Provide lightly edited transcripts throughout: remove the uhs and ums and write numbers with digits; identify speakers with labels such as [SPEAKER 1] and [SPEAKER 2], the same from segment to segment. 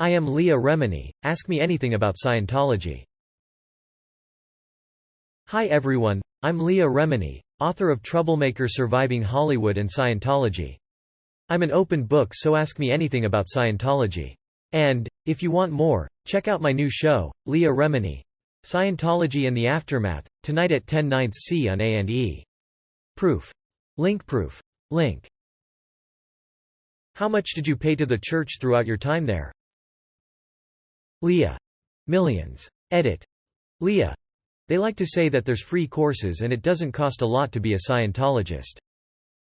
[SPEAKER 1] I am Leah Remini, ask me anything about Scientology. Hi everyone, I'm Leah Remini, author of Troublemaker Surviving Hollywood and Scientology. I'm an open book, so ask me anything about Scientology. And, if you want more, check out my new show, Leah Remini, Scientology and the Aftermath, tonight at 10/9 on A&E. Proof. Link. How much did you pay to the church throughout your time there? Leah. Millions. Edit. Leah. They like to say that there's free courses and it doesn't cost a lot to be a Scientologist.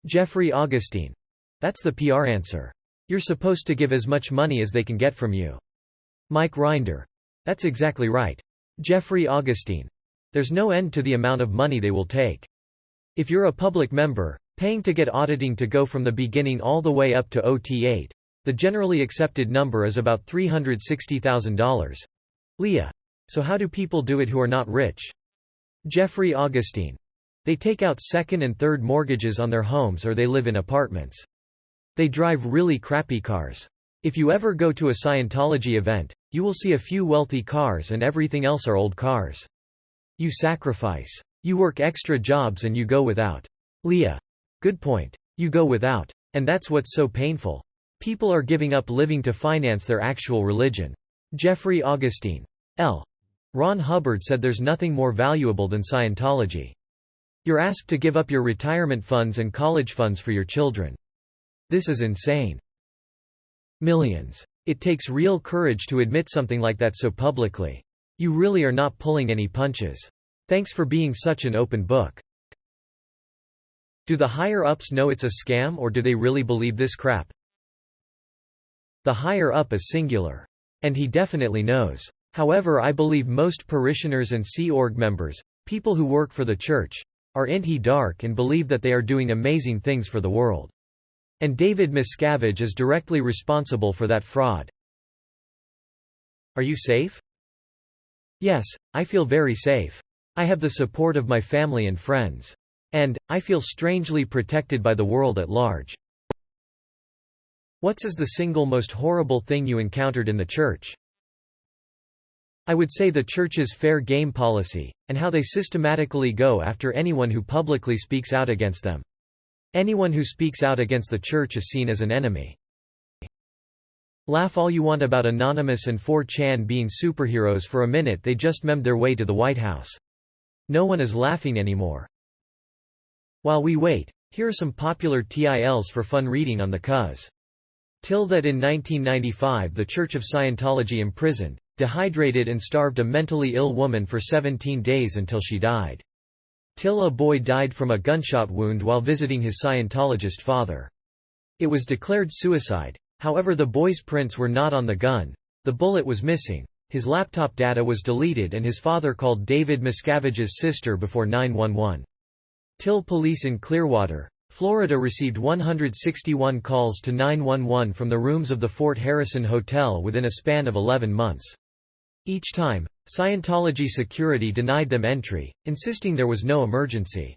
[SPEAKER 1] Jeffrey Augustine. That's the PR answer. You're supposed to give as much money as they can get from you. Mike Rinder. That's exactly right. Jeffrey Augustine. There's no end to the amount of money they will take. If you're a public member, paying to get auditing to go from the beginning all the way up to OT8, the generally accepted number is about $360,000. Leah. So how do people do it who are not rich? Jeffrey Augustine. They take out second and third mortgages on their homes or they live in apartments. They drive really crappy cars. If you ever go to a Scientology event, you will see a few wealthy cars and everything else are old cars. You sacrifice. You work extra jobs and you go without. Leah. Good point. You go without. And that's what's so painful. People are giving up living to finance their actual religion. Jeffrey Augustine. L. Ron Hubbard said there's nothing more valuable than Scientology. You're asked to give up your retirement funds and college funds for your children. This is insane. Millions. It takes real courage to admit something like that so publicly. You really are not pulling any punches. Thanks for being such an open book. Do the higher-ups know it's a scam or do they really believe this crap? The higher-up is singular. And he definitely knows. However, I believe most parishioners and Sea Org members, people who work for the church, are inty dark and believe that they are doing amazing things for the world. And David Miscavige is directly responsible for that fraud. Are you safe? Yes, I feel very safe. I have the support of my family and friends. And, I feel strangely protected by the world at large. What's the single most horrible thing you encountered in the church? I would say the church's fair game policy, and how they systematically go after anyone who publicly speaks out against them. Anyone who speaks out against the church is seen as an enemy. Laugh all you want about Anonymous and 4chan being superheroes for a minute, they just memed their way to the White House. No one is laughing anymore. While we wait, here are some popular TILs for fun reading on the cuz. That in 1995 the Church of Scientology imprisoned, dehydrated and starved a mentally ill woman for 17 days until she died. A boy died from a gunshot wound while visiting his Scientologist father. It was declared suicide, however the boy's prints were not on the gun, the bullet was missing, his laptop data was deleted and his father called David Miscavige's sister before 911. Police in Clearwater, Florida received 161 calls to 911 from the rooms of the Fort Harrison Hotel within a span of 11 months. Each time, Scientology security denied them entry, insisting there was no emergency.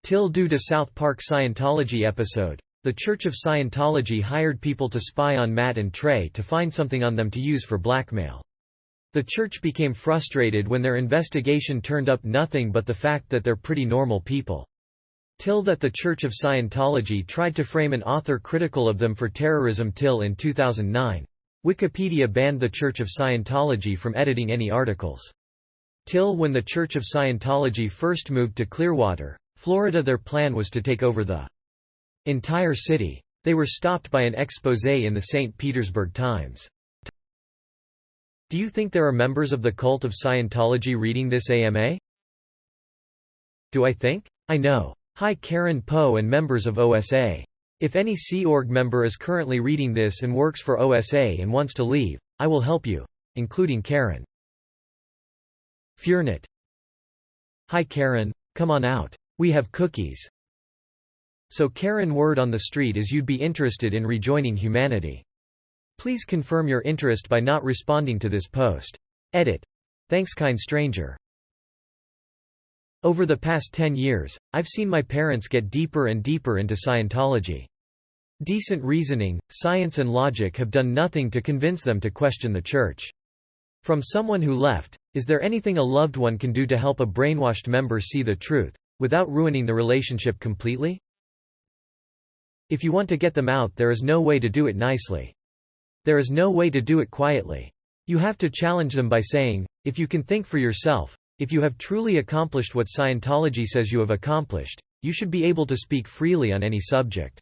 [SPEAKER 1] Due to South Park Scientology episode, the Church of Scientology hired people to spy on Matt and Trey to find something on them to use for blackmail. The church became frustrated when their investigation turned up nothing but the fact that they're pretty normal people. That the Church of Scientology tried to frame an author critical of them for terrorism. In 2009, Wikipedia banned the Church of Scientology from editing any articles. When the Church of Scientology first moved to Clearwater, Florida, their plan was to take over the entire city. They were stopped by an exposé in the St. Petersburg Times. Do you think there are members of the cult of Scientology reading this AMA? Do I think? I know. Hi Karen Poe and members of OSA. If any Sea Org member is currently reading this and works for OSA and wants to leave, I will help you, including Karen. Fearnet. Hi Karen, come on out. We have cookies. So Karen, word on the street is you'd be interested in rejoining humanity. Please confirm your interest by not responding to this post. Edit. Thanks kind stranger. Over the past 10 years, I've seen my parents get deeper and deeper into Scientology. Decent reasoning, science and logic have done nothing to convince them to question the Church. From someone who left, is there anything a loved one can do to help a brainwashed member see the truth, without ruining the relationship completely? If you want to get them out, there is no way to do it nicely. There is no way to do it quietly. You have to challenge them by saying, if you can think for yourself, if you have truly accomplished what Scientology says you have accomplished, you should be able to speak freely on any subject.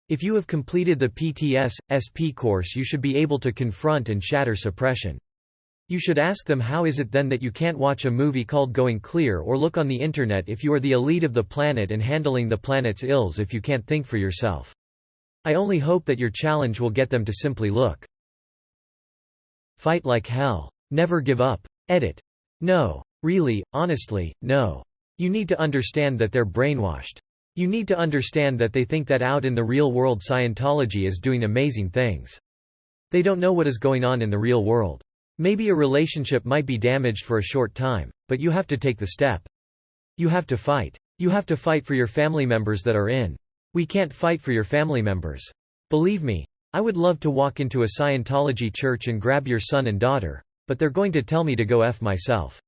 [SPEAKER 1] If you have completed the PTS-SP course, you should be able to confront and shatter suppression. You should ask them, how is it then that you can't watch a movie called Going Clear or look on the internet if you are the elite of the planet and handling the planet's ills if you can't think for yourself? I only hope that your challenge will get them to simply look. Fight like hell. Never give up. Edit. No. Really, honestly, no. You need to understand that they're brainwashed. You need to understand that they think that out in the real world Scientology is doing amazing things. They don't know what is going on in the real world. Maybe a relationship might be damaged for a short time, but you have to take the step. You have to fight. You have to fight for your family members that are in. We can't fight for your family members. Believe me, I would love to walk into a Scientology church and grab your son and daughter, but they're going to tell me to go F myself.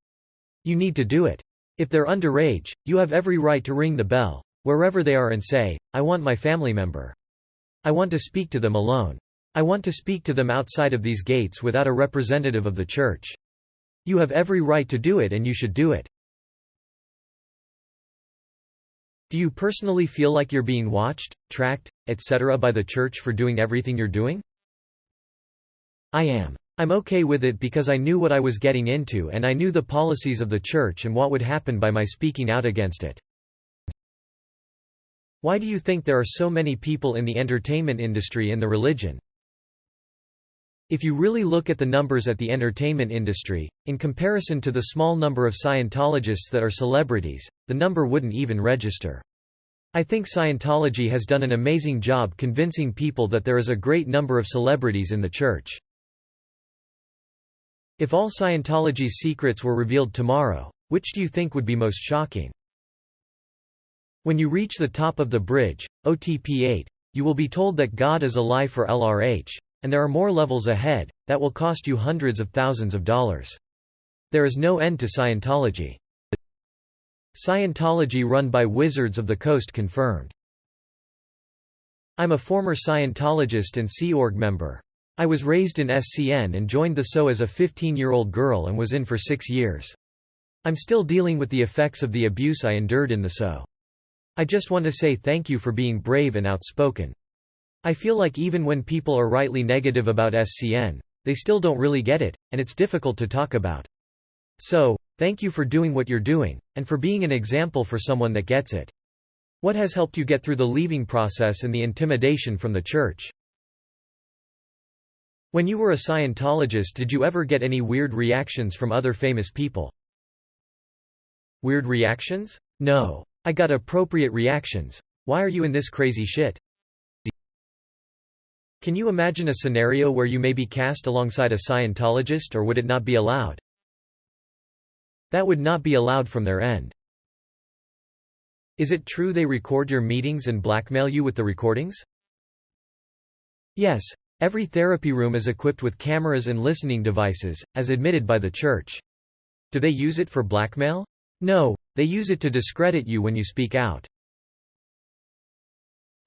[SPEAKER 1] You need to do it. If they're underage, you have every right to ring the bell, wherever they are, and say, I want my family member. I want to speak to them alone. I want to speak to them outside of these gates without a representative of the church. You have every right to do it, and you should do it. Do you personally feel like you're being watched, tracked, etc. by the church for doing everything you're doing? I am. I'm okay with it because I knew what I was getting into and I knew the policies of the church and what would happen by my speaking out against it. Why do you think there are so many people in the entertainment industry and the religion? If you really look at the numbers at the entertainment industry, in comparison to the small number of Scientologists that are celebrities, the number wouldn't even register. I think Scientology has done an amazing job convincing people that there is a great number of celebrities in the church. If all Scientology's secrets were revealed tomorrow, which do you think would be most shocking? When you reach the top of the bridge, OTP 8, you will be told that God is a lie for LRH. And there are more levels ahead, that will cost you hundreds of thousands of dollars. There is no end to Scientology. Scientology run by wizards of the coast confirmed. I'm a former Scientologist and Sea Org member. I was raised in SCN and joined the SO as a 15-year-old girl and was in for 6 years. I'm still dealing with the effects of the abuse I endured in the SO. I just want to say thank you for being brave and outspoken. I feel like even when people are rightly negative about SCN, they still don't really get it, and it's difficult to talk about. So, thank you for doing what you're doing, and for being an example for someone that gets it. What has helped you get through the leaving process and the intimidation from the church? When you were a Scientologist, did you ever get any weird reactions from other famous people? Weird reactions? No. I got appropriate reactions. Why are you in this crazy shit? Can you imagine a scenario where you may be cast alongside a Scientologist, or would it not be allowed? That would not be allowed from their end. Is it true they record your meetings and blackmail you with the recordings? Yes, every therapy room is equipped with cameras and listening devices, as admitted by the church. Do they use it for blackmail? No, they use it to discredit you when you speak out.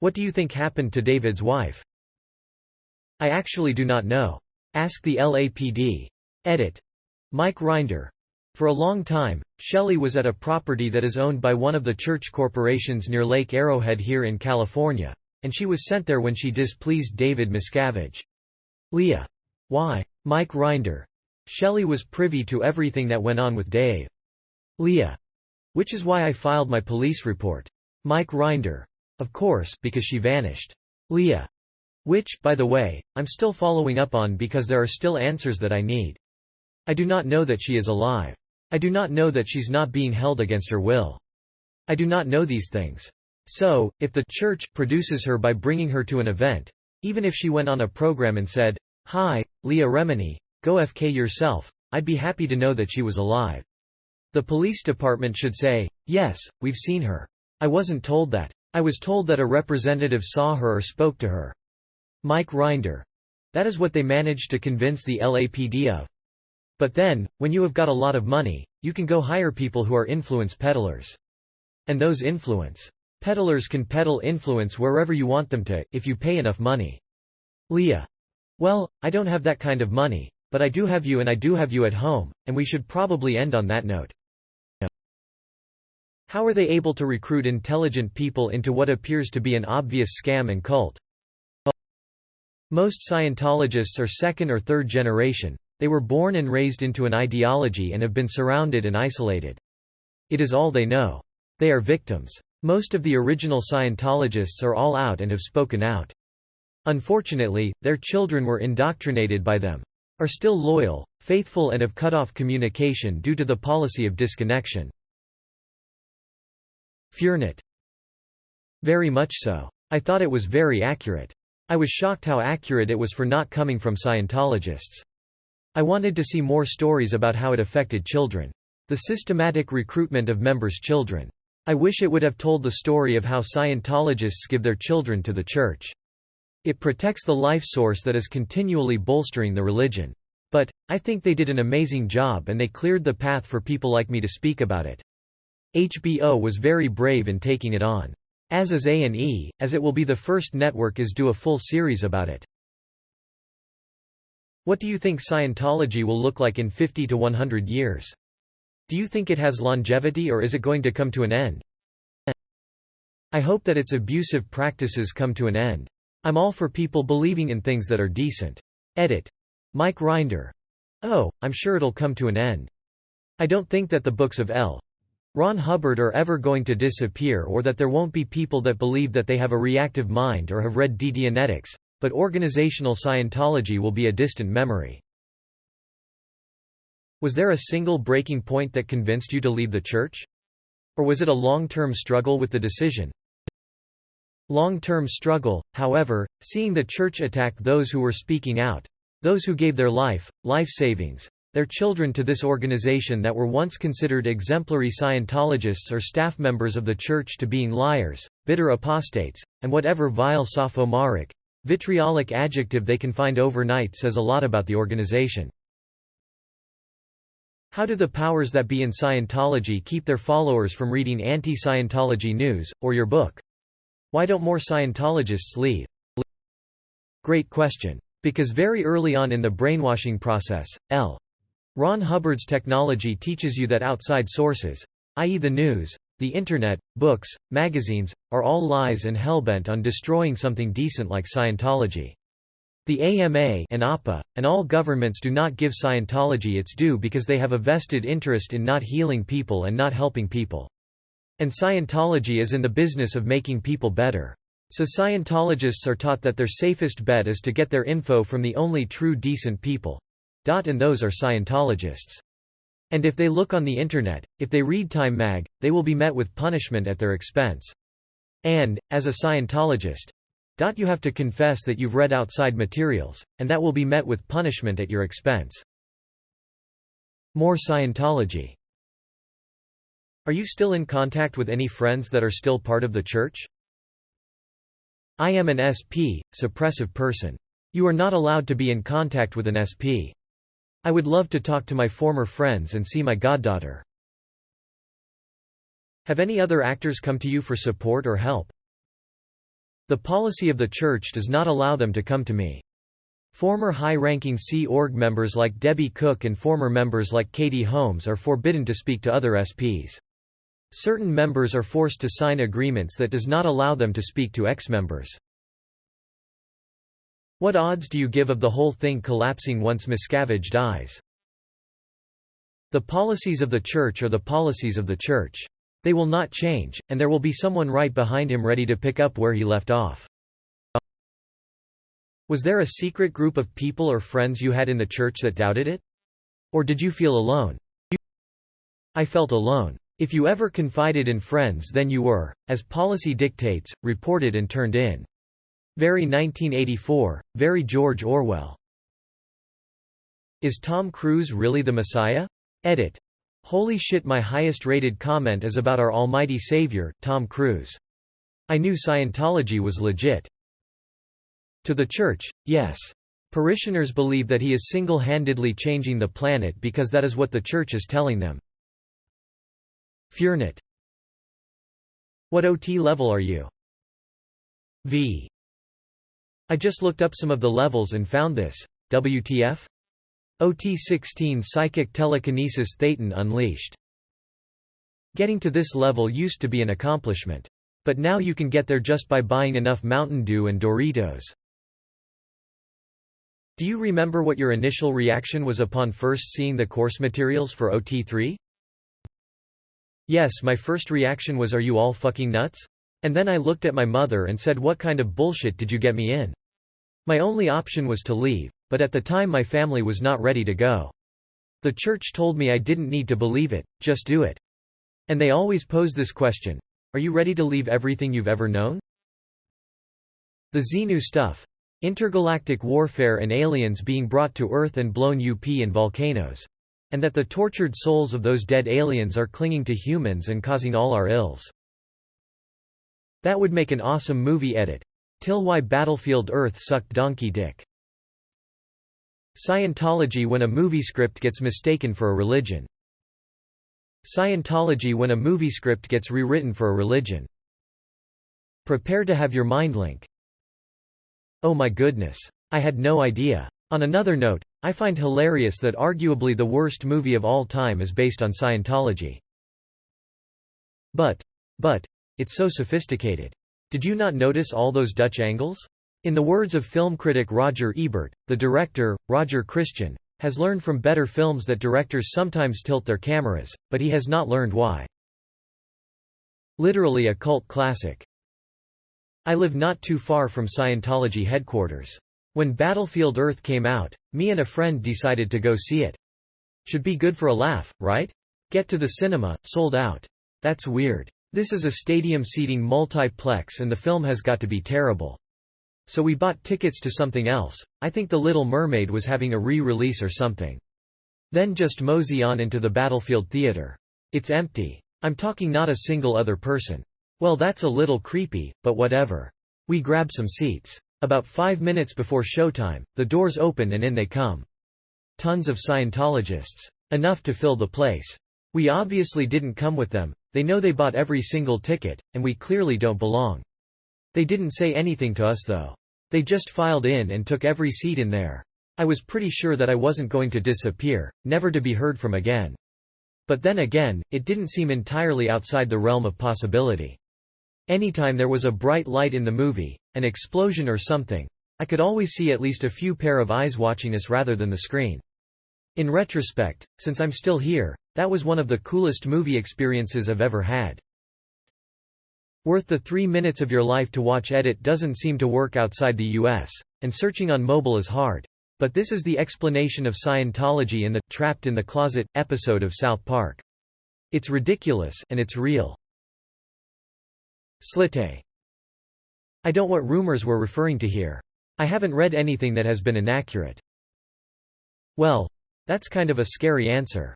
[SPEAKER 1] What do you think happened to David's wife? I actually do not know. Ask the LAPD. Edit. Mike Rinder. For a long time, Shelley was at a property that is owned by one of the church corporations near Lake Arrowhead here in California, and she was sent there when she displeased David Miscavige. Leah. Why? Mike Rinder. Shelley was privy to everything that went on with Dave. Leah. Which is why I filed my police report. Mike Rinder. Of course, because she vanished. Leah. Which, by the way, I'm still following up on because there are still answers that I need. I do not know that she is alive. I do not know that she's not being held against her will. I do not know these things. So, if the church produces her by bringing her to an event, even if she went on a program and said, "Hi, Leah Remini, go FK yourself," I'd be happy to know that she was alive. The police department should say, "Yes, we've seen her. I wasn't told that. I was told that a representative saw her or spoke to her. Mike Rinder. That is what they managed to convince the LAPD of. But then, when you have got a lot of money, you can go hire people who are influence peddlers. And those influence peddlers can peddle influence wherever you want them to, if you pay enough money. Leah. Well, I don't have that kind of money, but I do have you and I do have you at home, and we should probably end on that note. How are they able to recruit intelligent people into what appears to be an obvious scam and cult? Most Scientologists are second or third generation. They were born and raised into an ideology and have been surrounded and isolated. It is all they know. They are victims. Most of the original Scientologists are all out and have spoken out. Unfortunately, their children were indoctrinated by them, are still loyal, faithful and have cut off communication due to the policy of disconnection. Fearnet. Very much so. I thought it was very accurate. I was shocked how accurate it was for not coming from Scientologists. I wanted to see more stories about how it affected children. The systematic recruitment of members' children. I wish it would have told the story of how Scientologists give their children to the church. It protects the life source that is continually bolstering the religion. But, I think they did an amazing job and they cleared the path for people like me to speak about it. HBO was very brave in taking it on. As is A&E, as it will be the first network is do a full series about it. What do you think Scientology will look like in 50 to 100 years? Do you think it has longevity or is it going to come to an end? I hope that its abusive practices come to an end. I'm all for people believing in things that are decent. Edit. Mike Rinder. Oh, I'm sure it'll come to an end. I don't think that the books of L. Ron Hubbard are ever going to disappear or that there won't be people that believe that they have a reactive mind or have read D-Dianetics, but organizational Scientology will be a distant memory. Was there a single breaking point that convinced you to leave the church? Or was it a long-term struggle with the decision? Long-term struggle, however, seeing the church attack those who were speaking out, those who gave their life savings, their children to this organization that were once considered exemplary Scientologists or staff members of the church to being liars, bitter apostates, and whatever vile sophomoric, vitriolic adjective they can find overnight says a lot about the organization. How do the powers that be in Scientology keep their followers from reading anti-Scientology news, or your book? Why don't more Scientologists leave? Great question. Because very early on in the brainwashing process, L. Ron Hubbard's technology teaches you that outside sources, i.e. the news, the internet, books, magazines, are all lies and hellbent on destroying something decent like Scientology. The AMA and APA, and all governments do not give Scientology its due because they have a vested interest in not healing people and not helping people. And Scientology is in the business of making people better. So Scientologists are taught that their safest bet is to get their info from the only true decent people. And those are Scientologists. And if they look on the internet, if they read Time Mag, they will be met with punishment at their expense. And, as a Scientologist, you have to confess that you've read outside materials, and that will be met with punishment at your expense. More Scientology. Are you still in contact with any friends that are still part of the church? I am an SP, suppressive person. You are not allowed to be in contact with an SP. I would love to talk to my former friends and see my goddaughter. Have any other actors come to you for support or help? The policy of the church does not allow them to come to me. Former high-ranking Sea Org members like Debbie Cook and former members like Katie Holmes are forbidden to speak to other SPs. Certain members are forced to sign agreements that does not allow them to speak to ex-members. What odds do you give of the whole thing collapsing once Miscavige dies? The policies of the church are the policies of the church. They will not change, and there will be someone right behind him ready to pick up where he left off. Was there a secret group of people or friends you had in the church that doubted it? Or did you feel alone? I felt alone. If you ever confided in friends, then you were, as policy dictates, reported and turned in. Very 1984, very George Orwell. Is Tom Cruise really the Messiah? Edit. Holy shit, my highest rated comment is about our almighty savior, Tom Cruise. I knew Scientology was legit. To the Church, yes. Parishioners believe that he is single-handedly changing the planet because that is what the Church is telling them. Fearnet. What OT level are you? V. I just looked up some of the levels and found this. WTF? OT 16 Psychic Telekinesis Thetan Unleashed. Getting to this level used to be an accomplishment. But now you can get there just by buying enough Mountain Dew and Doritos. Do you remember what your initial reaction was upon first seeing the course materials for OT3? Yes, my first reaction was, are you all fucking nuts? And then I looked at my mother and said, what kind of bullshit did you get me in? My only option was to leave, but at the time my family was not ready to go. The church told me I didn't need to believe it, just do it. And they always pose this question, are you ready to leave everything you've ever known? The Xenu stuff. Intergalactic warfare and aliens being brought to Earth and blown up in volcanoes. And that the tortured souls of those dead aliens are clinging to humans and causing all our ills. That would make an awesome movie edit. Till why Battlefield Earth sucked donkey dick. Scientology when a movie script gets mistaken for a religion. Scientology when a movie script gets rewritten for a religion. Prepare to have your mind link. Oh my goodness. I had no idea. On another note, I find hilarious that arguably the worst movie of all time is based on Scientology. But, it's so sophisticated. Did you not notice all those Dutch angles? In the words of film critic Roger Ebert, the director, Roger Christian, has learned from better films that directors sometimes tilt their cameras, but he has not learned why. Literally a cult classic. I live not too far from Scientology headquarters. When Battlefield Earth came out, me and a friend decided to go see it. Should be good for a laugh, right? Get to the cinema, sold out. That's weird. This is a stadium seating multiplex and the film has got to be terrible. So we bought tickets to something else. I think The Little Mermaid was having a re-release or something. Then just mosey on into the Battlefield Theater. It's empty. I'm talking not a single other person. Well, that's a little creepy, but whatever. We grab some seats. About 5 minutes before showtime, the doors open and in they come. Tons of Scientologists. Enough to fill the place. We obviously didn't come with them, they know they bought every single ticket, and we clearly don't belong. They didn't say anything to us though. They just filed in and took every seat in there. I was pretty sure that I wasn't going to disappear, never to be heard from again. But then again, it didn't seem entirely outside the realm of possibility. Anytime there was a bright light in the movie, an explosion or something, I could always see at least a few pair of eyes watching us rather than the screen. In retrospect, since I'm still here, that was one of the coolest movie experiences I've ever had. Worth the 3 minutes of your life to watch. Edit doesn't seem to work outside the US, and searching on mobile is hard. But this is the explanation of Scientology in the Trapped in the Closet episode of South Park. It's ridiculous, and it's real. Slite. I don't what rumors we're referring to here. I haven't read anything that has been inaccurate. Well, that's kind of a scary answer.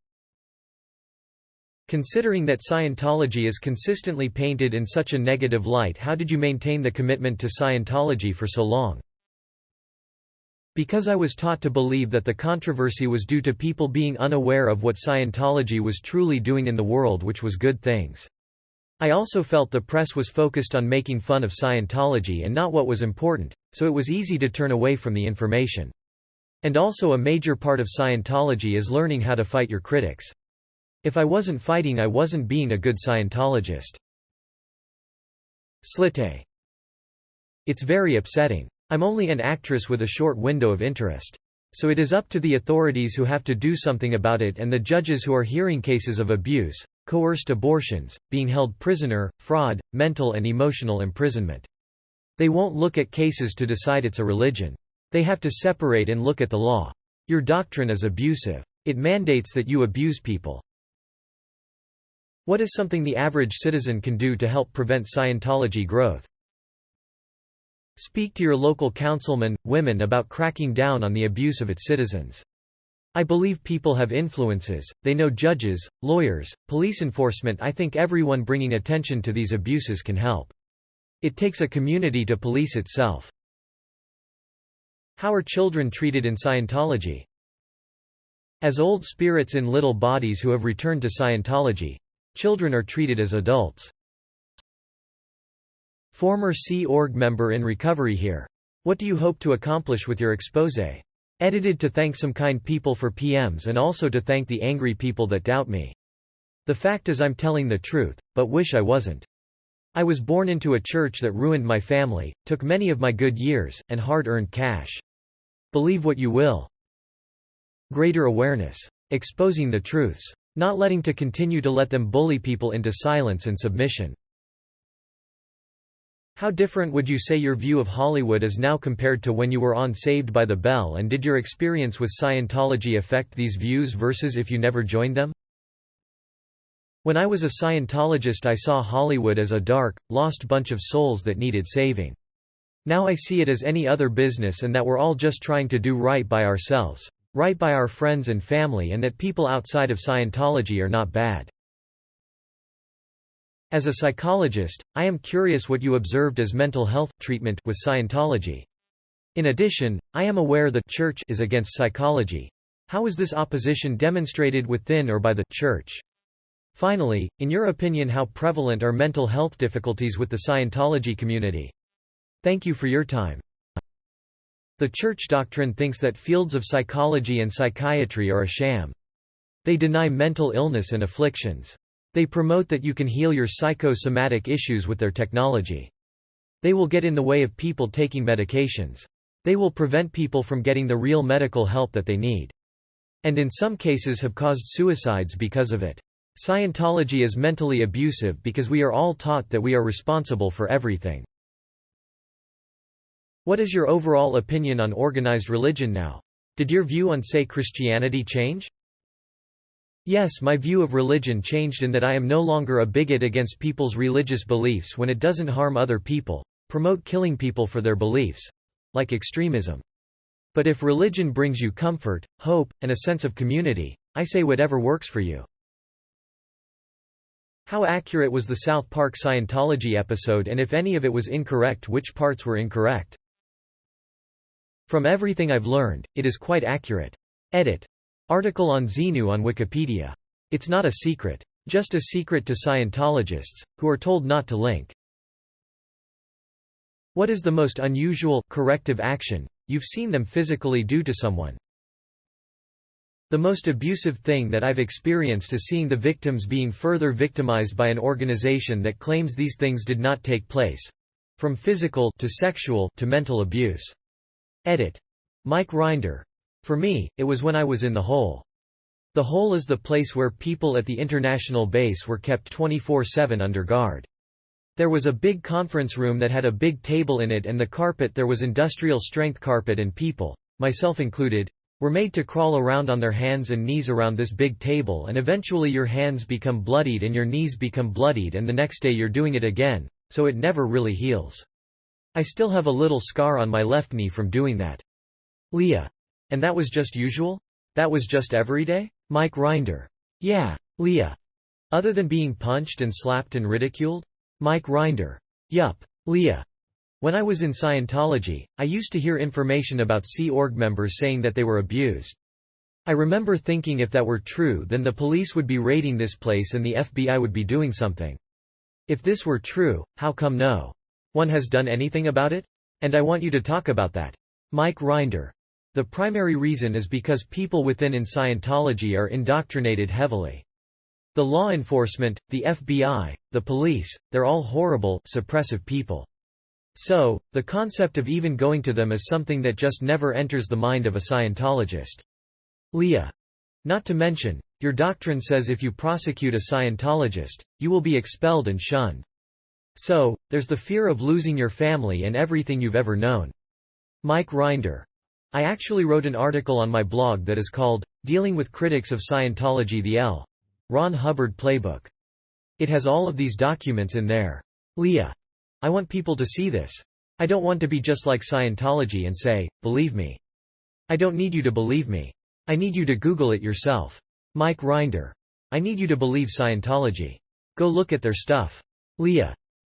[SPEAKER 1] Considering that Scientology is consistently painted in such a negative light, how did you maintain the commitment to Scientology for so long? Because I was taught to believe that the controversy was due to people being unaware of what Scientology was truly doing in the world, which was good things. I also felt the press was focused on making fun of Scientology and not what was important, so it was easy to turn away from the information. And also a major part of Scientology is learning how to fight your critics. If I wasn't fighting, I wasn't being a good Scientologist. Slite. It's very upsetting. I'm only an actress with a short window of interest. So it is up to the authorities who have to do something about it, and the judges who are hearing cases of abuse, coerced abortions, being held prisoner, fraud, mental and emotional imprisonment. They won't look at cases to decide it's a religion. They have to separate and look at the law. Your doctrine is abusive. It mandates that you abuse people. What is something the average citizen can do to help prevent Scientology growth? Speak to your local councilmen, women about cracking down on the abuse of its citizens. I believe people have influences, they know judges, lawyers, police enforcement. I think everyone bringing attention to these abuses can help. It takes a community to police itself. How are children treated in Scientology? As old spirits in little bodies who have returned to Scientology, children are treated as adults. Former Sea Org member in recovery here. What do you hope to accomplish with your exposé? Edited to thank some kind people for PMs and also to thank the angry people that doubt me. The fact is I'm telling the truth, but wish I wasn't. I was born into a church that ruined my family, took many of my good years, and hard-earned cash. Believe what you will. Greater awareness. Exposing the truths. Not letting to continue to let them bully people into silence and submission. How different would you say your view of Hollywood is now compared to when you were on Saved by the Bell, and did your experience with Scientology affect these views versus if you never joined them? When I was a Scientologist I saw Hollywood as a dark, lost bunch of souls that needed saving. Now I see it as any other business and that we're all just trying to do right by ourselves, right by our friends and family, and that people outside of Scientology are not bad. As a psychologist, I am curious what you observed as mental health treatment with Scientology. In addition, I am aware the Church is against psychology. How is this opposition demonstrated within or by the Church? Finally, in your opinion, how prevalent are mental health difficulties with the Scientology community? Thank you for your time. The Church doctrine thinks that fields of psychology and psychiatry are a sham. They deny mental illness and afflictions. They promote that you can heal your psychosomatic issues with their technology. They will get in the way of people taking medications. They will prevent people from getting the real medical help that they need. And in some cases have caused suicides because of it. Scientology is mentally abusive because we are all taught that we are responsible for everything. What is your overall opinion on organized religion now? Did your view on, say, Christianity change? Yes, my view of religion changed in that I am no longer a bigot against people's religious beliefs when it doesn't harm other people, promote killing people for their beliefs, like extremism. But if religion brings you comfort, hope, and a sense of community, I say whatever works for you. How accurate was the South Park Scientology episode, and if any of it was incorrect, which parts were incorrect? From everything I've learned, it is quite accurate. Edit. Article on Xenu on Wikipedia. It's not a secret. Just a secret to Scientologists, who are told not to link. What is the most unusual, corrective action you've seen them physically do to someone? The most abusive thing that I've experienced is seeing the victims being further victimized by an organization that claims these things did not take place. From physical to sexual to mental abuse. Edit. Mike Rinder. For me, it was when I was in the hole. The hole is the place where people at the international base were kept 24/7 under guard. There was a big conference room that had a big table in it, and the carpet there was industrial strength carpet, and people, myself included, were made to crawl around on their hands and knees around this big table, and eventually your hands become bloodied and your knees become bloodied, and the next day you're doing it again, so it never really heals. I still have a little scar on my left knee from doing that. Leah. And that was just usual? That was just everyday? Mike Rinder. Yeah. Leah. Other than being punched and slapped and ridiculed? Mike Rinder. Yup. Leah. When I was in Scientology, I used to hear information about Sea Org members saying that they were abused. I remember thinking if that were true, then the police would be raiding this place and the FBI would be doing something. If this were true, how come no one has done anything about it? And I want you to talk about that. Mike Rinder. The primary reason is because people within in Scientology are indoctrinated heavily. The law enforcement, the FBI, the police, they're all horrible, suppressive people. So, the concept of even going to them is something that just never enters the mind of a Scientologist. Leah. Not to mention, your doctrine says if you prosecute a Scientologist, you will be expelled and shunned. So, there's the fear of losing your family and everything you've ever known. Mike Rinder. I actually wrote an article on my blog that is called, Dealing with Critics of Scientology, the L. Ron Hubbard Playbook. It has all of these documents in there. Leah. I want people to see this. I don't want to be just like Scientology and say, believe me. I don't need you to believe me. I need you to Google it yourself. Mike Rinder. I need you to believe Scientology. Go look at their stuff. Leah.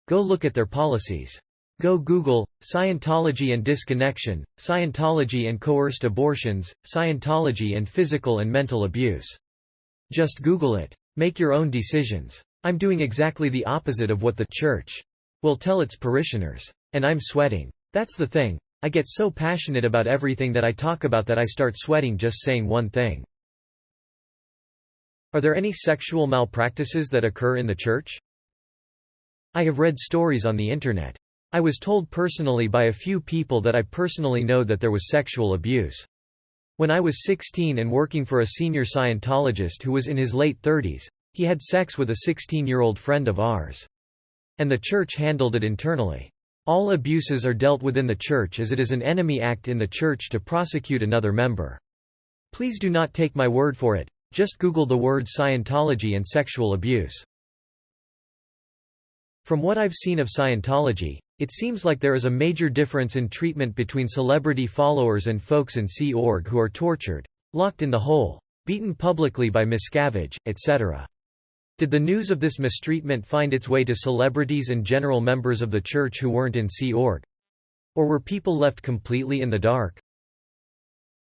[SPEAKER 1] Go look at their policies. Go Google, Scientology and disconnection, Scientology and coerced abortions, Scientology and physical and mental abuse. Just Google it. Make your own decisions. I'm doing exactly the opposite of what the church will tell its parishioners. And I'm sweating. That's the thing. I get so passionate about everything that I talk about that I start sweating just saying one thing. Are there any sexual malpractices that occur in the church? I have read stories on the internet. I was told personally by a few people that I personally know that there was sexual abuse. When I was 16 and working for a senior Scientologist who was in his late 30s, he had sex with a 16-year-old friend of ours. And the church handled it internally. All abuses are dealt within the church as it is an enemy act in the church to prosecute another member. Please do not take my word for it. Just Google the word Scientology and sexual abuse. From what I've seen of Scientology, it seems like there is a major difference in treatment between celebrity followers and folks in Sea Org who are tortured, locked in the hole, beaten publicly by Miscavige, etc. Did the news of this mistreatment find its way to celebrities and general members of the church who weren't in Sea Org? Or were people left completely in the dark?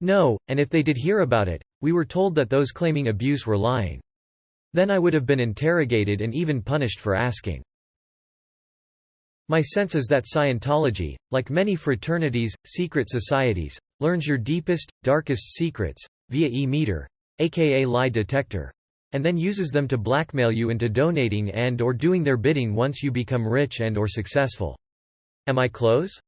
[SPEAKER 1] No, and if they did hear about it, we were told that those claiming abuse were lying. Then I would have been interrogated and even punished for asking. My sense is that Scientology, like many fraternities, secret societies, learns your deepest, darkest secrets, via e-meter, aka lie detector, and then uses them to blackmail you into donating and/or doing their bidding once you become rich and/or successful. Am I close?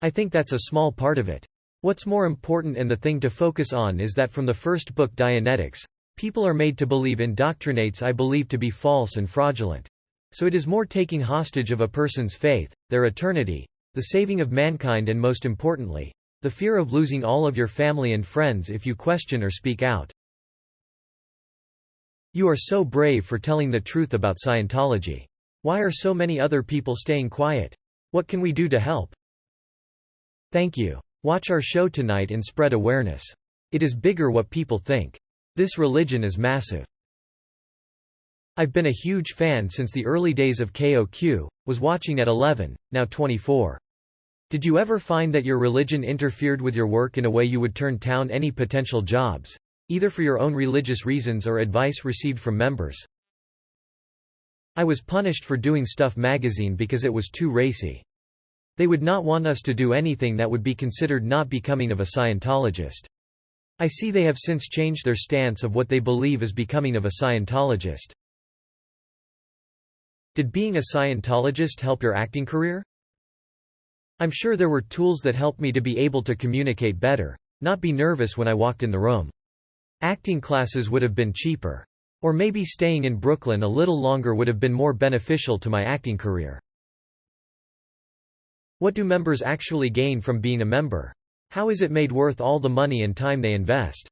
[SPEAKER 1] I think that's a small part of it. What's more important and the thing to focus on is that from the first book Dianetics, people are made to believe indoctrinates I believe to be false and fraudulent. So it is more taking hostage of a person's faith, their eternity, the saving of mankind and most importantly, the fear of losing all of your family and friends if you question or speak out. You are so brave for telling the truth about Scientology. Why are so many other people staying quiet? What can we do to help? Thank you. Watch our show tonight and spread awareness. It is bigger what people think. This religion is massive. I've been a huge fan since the early days of KOQ, was watching at 11, now 24. Did you ever find that your religion interfered with your work in a way you would turn down any potential jobs, either for your own religious reasons or advice received from members? I was punished for doing Stuff magazine because it was too racy. They would not want us to do anything that would be considered not becoming of a Scientologist. I see they have since changed their stance of what they believe is becoming of a Scientologist. Did being a Scientologist help your acting career? I'm sure there were tools that helped me to be able to communicate better, not be nervous when I walked in the room. Acting classes would have been cheaper. Or maybe staying in Brooklyn a little longer would have been more beneficial to my acting career. What do members actually gain from being a member? How is it made worth all the money and time they invest?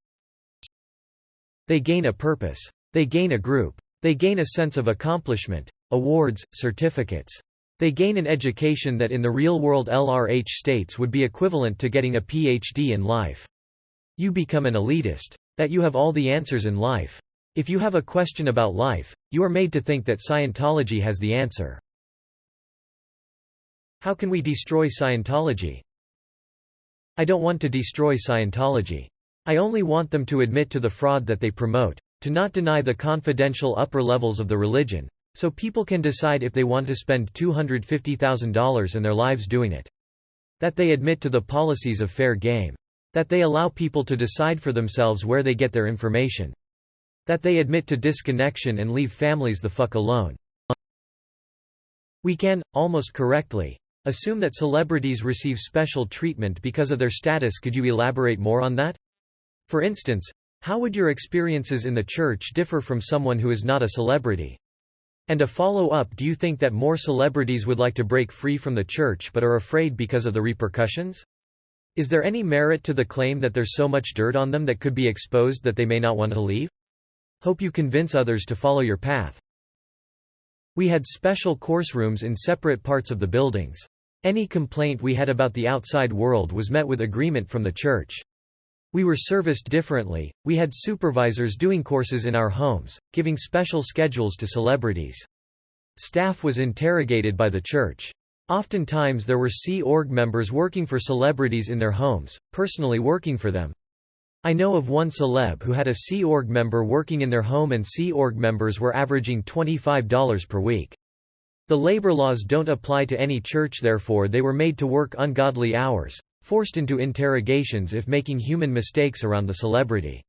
[SPEAKER 1] They gain a purpose. They gain a group. They gain a sense of accomplishment, awards, certificates. They gain an education that in the real-world LRH states would be equivalent to getting a PhD in life. You become an elitist. That you have all the answers in life. If you have a question about life, you are made to think that Scientology has the answer. How can we destroy Scientology? I don't want to destroy Scientology. I only want them to admit to the fraud that they promote, to not deny the confidential upper levels of the religion, so people can decide if they want to spend $250,000 in their lives doing it. That they admit to the policies of fair game. That they allow people to decide for themselves where they get their information. That they admit to disconnection and leave families the fuck alone. We can, almost correctly, assume that celebrities receive special treatment because of their status. Could you elaborate more on that? For instance, how would your experiences in the church differ from someone who is not a celebrity? And a follow-up, do you think that more celebrities would like to break free from the church but are afraid because of the repercussions? Is there any merit to the claim that there's so much dirt on them that could be exposed that they may not want to leave? Hope you convince others to follow your path. We had special course rooms in separate parts of the buildings. Any complaint we had about the outside world was met with agreement from the church. We were serviced differently. We had supervisors doing courses in our homes, giving special schedules to celebrities. Staff was interrogated by the church. Oftentimes there were Sea Org members working for celebrities in their homes, personally working for them. I know of one celeb who had a Sea Org member working in their home, and Sea Org members were averaging $25 per week. The labor laws don't apply to any church, therefore they were made to work ungodly hours, forced into interrogations if making human mistakes around the celebrity.